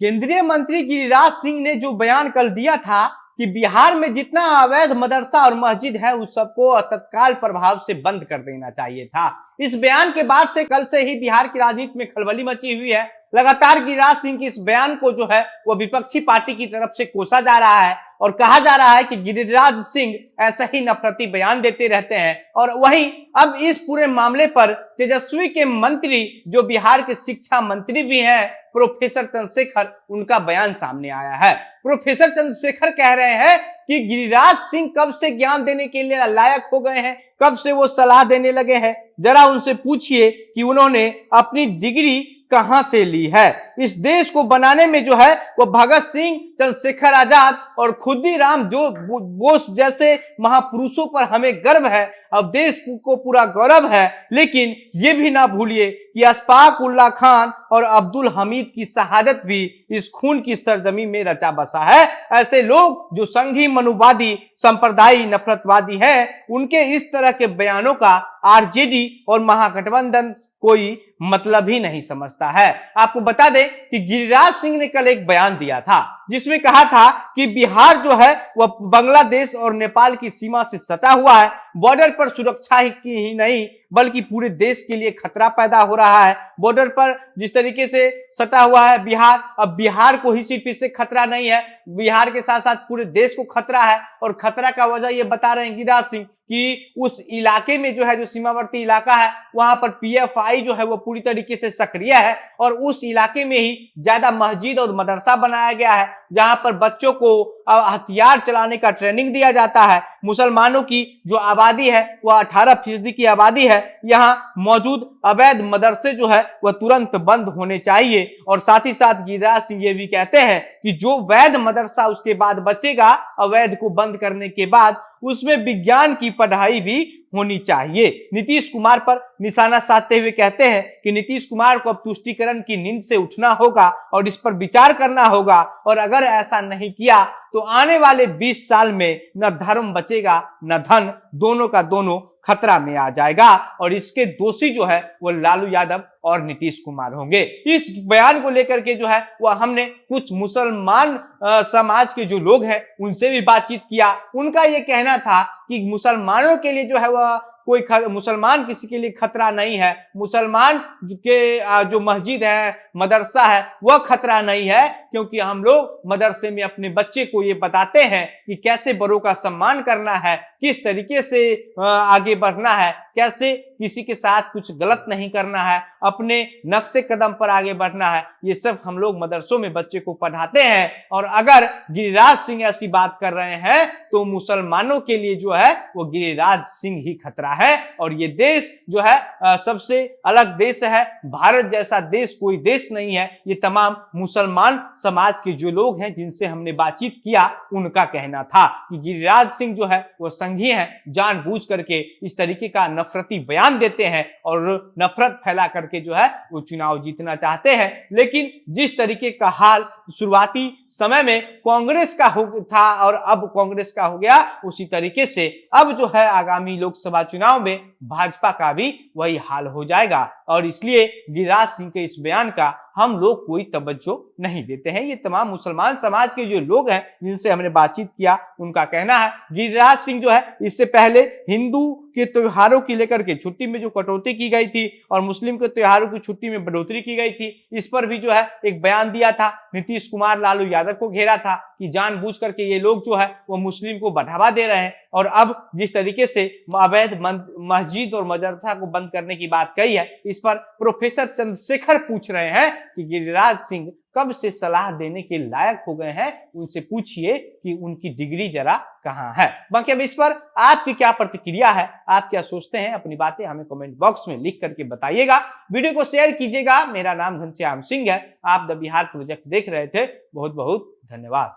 केंद्रीय मंत्री गिरिराज सिंह ने जो बयान कल दिया था कि बिहार में जितना अवैध मदरसा और मस्जिद है उस सबको तत्काल प्रभाव से बंद कर देना चाहिए था। इस बयान के बाद से कल से ही बिहार की राजनीति में खलबली मची हुई है। लगातार गिरिराज सिंह के इस बयान को जो है वो विपक्षी पार्टी की तरफ से कोसा जा रहा है और कहा जा रहा है कि गिरिराज सिंह ऐसा ही नफरती बयान देते रहते हैं। और वहीं अब इस पूरे मामले पर तेजस्वी के मंत्री जो बिहार के शिक्षा मंत्री भी हैं प्रोफेसर चंद्रशेखर, उनका बयान सामने आया है। प्रोफेसर चंद्रशेखर कह रहे हैं कि गिरिराज सिंह कब से ज्ञान देने के लिए लायक हो गए हैं, कब से वो सलाह देने लगे हैं। जरा उनसे पूछिए कि उन्होंने अपनी डिग्री कहां से ली है। इस देश को बनाने में जो है वो भगत सिंह, चंद्रशेखर आजाद और खुदीराम जो बोस जैसे महापुरुषों पर हमें गर्व है। अब देश को पूरा गौरव है, लेकिन ये भी ना भूलिए कि अशफाक उल्लाह खान और अब्दुल हमीद की शहादत भी इस खून की सरजमी में रचा बसा है। ऐसे लोग जो संघी मनुवादी संप्रदायी नफरतवादी हैं, उनके इस तरह के बयानों का आरजेडी और महागठबंधन कोई मतलब ही नहीं समझता है। आपको बता दें कि गिरिराज सिंह ने कल एक बयान दिया था जिसमें कहा था कि बिहार जो है वह बांग्लादेश और नेपाल की सीमा से सटा हुआ है। बॉर्डर पर सुरक्षा की ही नहीं बल्कि पूरे देश के लिए खतरा पैदा हो रहा है। बॉर्डर पर जिस तरीके से सटा हुआ है बिहार, अब बिहार को ही सिर्फ इससे खतरा नहीं है, बिहार के साथ साथ पूरे देश को खतरा है। और खतरा का वजह ये बता रहे हैं गिरिराज सिंह कि उस इलाके में जो है, जो सीमावर्ती इलाका है, वहां पर पीएफआई जो है वो पूरी तरीके से सक्रिय है और उस इलाके में ही ज्यादा मस्जिद और मदरसा बनाया गया है जहां पर बच्चों को हथियार चलाने का ट्रेनिंग दिया जाता है। मुसलमानों की जो आबादी है वह 18% की आबादी है। यहाँ मौजूद अवैध मदरसे जो है वह तुरंत बंद होने चाहिए। और साथ ही साथ गिरिराज सिंह ये भी कहते हैं कि जो वैध मदरसा उसके बाद बचेगा अवैध को बंद करने के बाद, उसमें विज्ञान की पढ़ाई भी होनी चाहिए। नीतीश कुमार पर निशाना साधते हुए कहते हैं कि नीतीश कुमार को अब तुष्टीकरण की नींद से उठना होगा और इस पर विचार करना होगा, और अगर ऐसा नहीं किया तो आने वाले 20 साल में न धर्म बचेगा न धन, दोनों का दोनों खतरा में आ जाएगा। और इसके दोषी जो है वो लालू यादव और नीतीश कुमार होंगे। इस बयान को लेकर के जो है वह हमने कुछ मुसलमान समाज के जो लोग हैं उनसे भी बातचीत किया। उनका यह कहना था कि मुसलमानों के लिए जो है वह कोई मुसलमान किसी के लिए खतरा नहीं है, मुसलमान के जो मस्जिद है मदरसा है वह खतरा नहीं है, क्योंकि हम लोग मदरसे में अपने बच्चे को ये बताते हैं कि कैसे बड़ों का सम्मान करना है, किस तरीके से आगे बढ़ना है, कैसे किसी के साथ कुछ गलत नहीं करना है, अपने नक्शे कदम पर आगे बढ़ना है। ये सब हम लोग मदरसों में बच्चे को पढ़ाते हैं। और अगर गिरिराज सिंह ऐसी बात कर रहे हैं तो मुसलमानों के लिए जो है वो गिरिराज सिंह ही खतरा है। और ये देश जो है सबसे अलग देश है, भारत जैसा देश कोई देश नहीं है। ये तमाम मुसलमान समाज के जो लोग हैं जिनसे हमने बातचीत किया उनका कहना था कि गिरिराज सिंह जो है वो संघी हैं, जानबूझ करके इस तरीके का नफरती बयान देते हैं और नफरत फैला करके जो है वो चुनाव जीतना चाहते हैं। लेकिन जिस तरीके का हाल शुरुआती समय में कांग्रेस का था और अब कांग्रेस का हो गया, उसी तरीके से अब जो है आगामी लोकसभा चुनाव में भाजपा का भी वही हाल हो जाएगा। और इसलिए गिरिराज सिंह के इस बयान का हम लोग कोई तवज्जो नहीं देते हैं। ये तमाम मुसलमान समाज के जो लोग हैं जिनसे हमने बातचीत किया उनका कहना है गिरिराज सिंह जो है इससे पहले हिंदू के त्योहारों की लेकर के छुट्टी में जो कटौती की गई थी और मुस्लिम के त्योहारों की छुट्टी में बढ़ोतरी की गई थी, इस पर भी जो है एक बयान दिया था। नीतीश कुमार लालू यादव को घेरा था कि जानबूझ करके ये लोग जो है वो मुस्लिम को बढ़ावा दे रहे हैं। और अब जिस तरीके से अवैध मस्जिद और मदरसा को बंद करने की बात कही है, इस पर प्रोफेसर चंद्रशेखर पूछ रहे हैं कि गिरिराज सिंह कब से सलाह देने के लायक हो गए हैं, उनसे पूछिए कि उनकी डिग्री जरा कहां है। बाकी अब इस पर आपकी क्या प्रतिक्रिया है, आप क्या सोचते हैं, अपनी बातें हमें कमेंट बॉक्स में लिख करके बताइएगा। वीडियो को शेयर कीजिएगा। मेरा नाम घनश्याम सिंह है। आप द बिहार प्रोजेक्ट देख रहे थे। बहुत बहुत धन्यवाद।